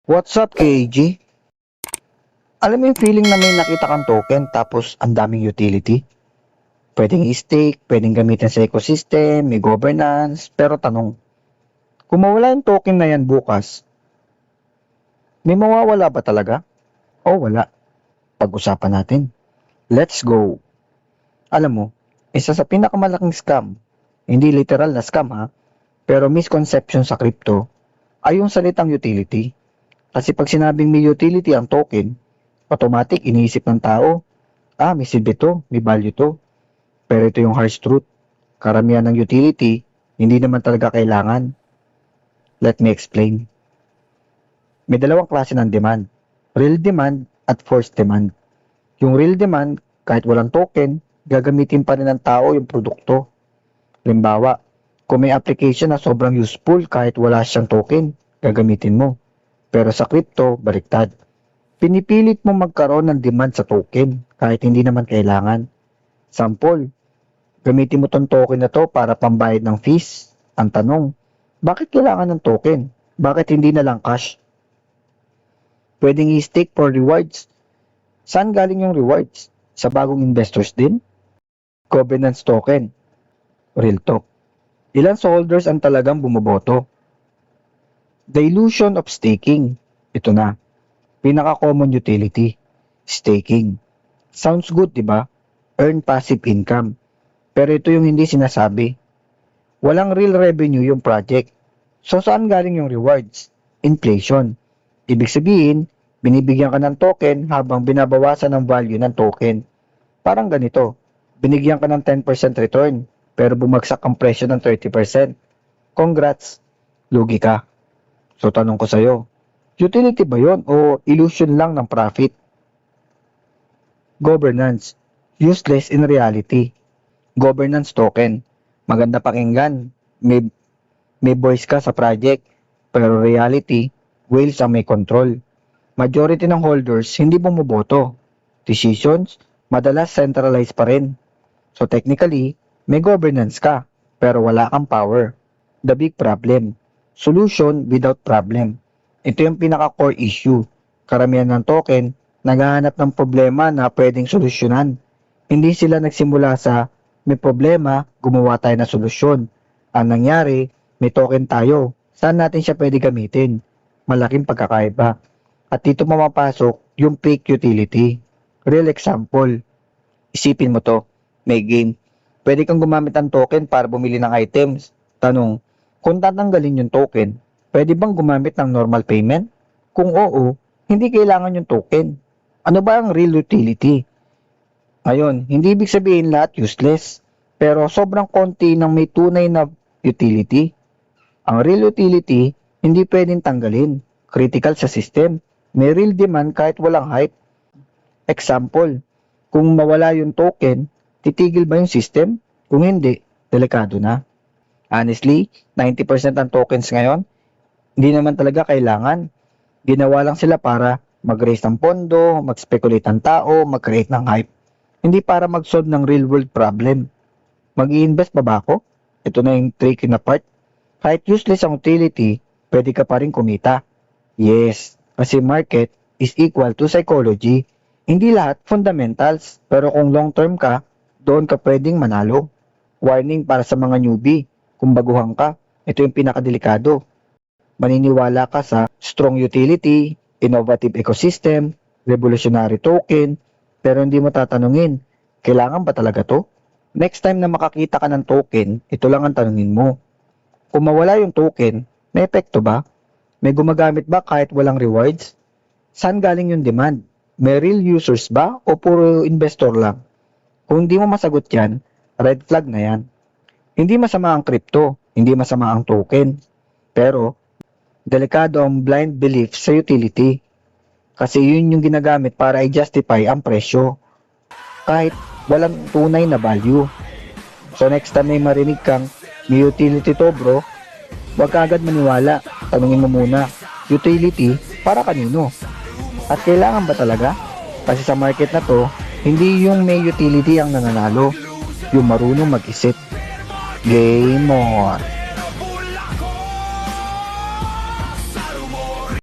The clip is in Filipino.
What's up, KG? Alam mo yung feeling na may nakita kang token tapos ang daming utility? Pwedeng i-stake, pwedeng gamitin sa ecosystem, may governance, pero tanong, kung mawala yung token na yan bukas, may mawawala ba talaga? O wala? Pag-usapan natin. Let's go! Alam mo, isa sa pinakamalaking scam, hindi literal na scam ha, pero misconception sa crypto, ay yung salitang utility. Kasi pag sinabing may utility ang token, automatic iniisip ng tao, may silbi to, may value to. Pero ito yung harsh truth. Karamihan ng utility, hindi naman talaga kailangan. Let me explain. May dalawang klase ng demand. Real demand at forced demand. Yung real demand, kahit walang token, gagamitin pa rin ng tao yung produkto. Halimbawa, kung may application na sobrang useful kahit wala siyang token, gagamitin mo. Pero sa crypto, baliktad. Pinipilit mo magkaroon ng demand sa token kahit hindi naman kailangan. Sample, gamitin mo tong token na to para pambayad ng fees. Ang tanong, bakit kailangan ng token? Bakit hindi na lang cash? Pwedeng i-stake for rewards. Saan galing yung rewards? Sa bagong investors din? Governance token. Real talk. Ilan sa holders ang talagang bumoboto? The illusion of staking. Ito na. Pinaka-common utility. Staking. Sounds good, di ba? Earn passive income. Pero ito yung hindi sinasabi. Walang real revenue yung project. So saan galing yung rewards? Inflation. Ibig sabihin, binibigyan ka ng token habang binabawasan ang value ng token. Parang ganito, binigyan ka ng 10% return, pero bumagsak ang presyo ng 30%. Congrats, lugi ka. So tanong ko sa'yo, utility ba yon o illusion lang ng profit? Governance, useless in reality. Governance token, maganda pakinggan, may voice ka sa project, pero reality, whales ang may control. Majority ng holders hindi bumoboto. Decisions, madalas centralized pa rin. So technically, may governance ka, pero wala kang power. The big problem, solution without problem. Ito yung pinaka-core issue. Karamihan ng token, naghahanap ng problema na pwedeng solusyonan. Hindi sila nagsimula sa may problema, gumawa tayo ng solusyon. Ang nangyari, may token tayo. Saan natin siya pwede gamitin? Malaking pagkakaiba. At dito mamapasok yung fake utility. Real example. Isipin mo to, may game. Pwede kang gumamit ng token para bumili ng items. Tanong, kung tatanggalin yung token, pwede bang gumamit ng normal payment? Kung oo, hindi kailangan yung token. Ano ba ang real utility? Ngayon, hindi ibig sabihin lahat useless, pero sobrang konti ng may tunay na utility. Ang real utility, hindi pwedeng tanggalin. Critical sa system. May real demand kahit walang hype. Example, kung mawala yung token, titigil ba yung system? Kung hindi, delikado na. Honestly, 90% ng tokens ngayon, hindi naman talaga kailangan. Ginawa lang sila para mag-raise ng pondo, mag-speculate ng tao, mag-create ng hype. Hindi para mag-solve ng real-world problem. Mag-i-invest ba ako? Ito na yung tricky na part. Kahit useless ang utility, pwede ka pa rin kumita. Yes, kasi market is equal to psychology. Hindi lahat fundamentals, pero kung long-term ka, doon ka pwedeng manalo. Warning para sa mga newbie. Kung baguhan ka, ito yung pinakadelikado. Maniniwala ka sa strong utility, innovative ecosystem, revolutionary token, pero hindi mo tatanungin, kailangan ba talaga to? Next time na makakita ka ng token, ito lang ang tanungin mo. Kung mawala yung token, may epekto ba? May gumagamit ba kahit walang rewards? Saan galing yung demand? May real users ba o puro investor lang? Kung hindi mo masagot yan, red flag na yan. Hindi masama ang crypto, hindi masama ang token. Pero, delikado ang blind belief sa utility. Kasi yun yung ginagamit para i-justify ang presyo. Kahit walang tunay na value. So next time may marinig kang may utility to bro, huwag ka agad maniwala. Tanungin mo muna, utility para kanino? At kailangan ba talaga? Kasi sa market na to, hindi yung may utility ang nananalo, yung marunong mag-isip. Game on!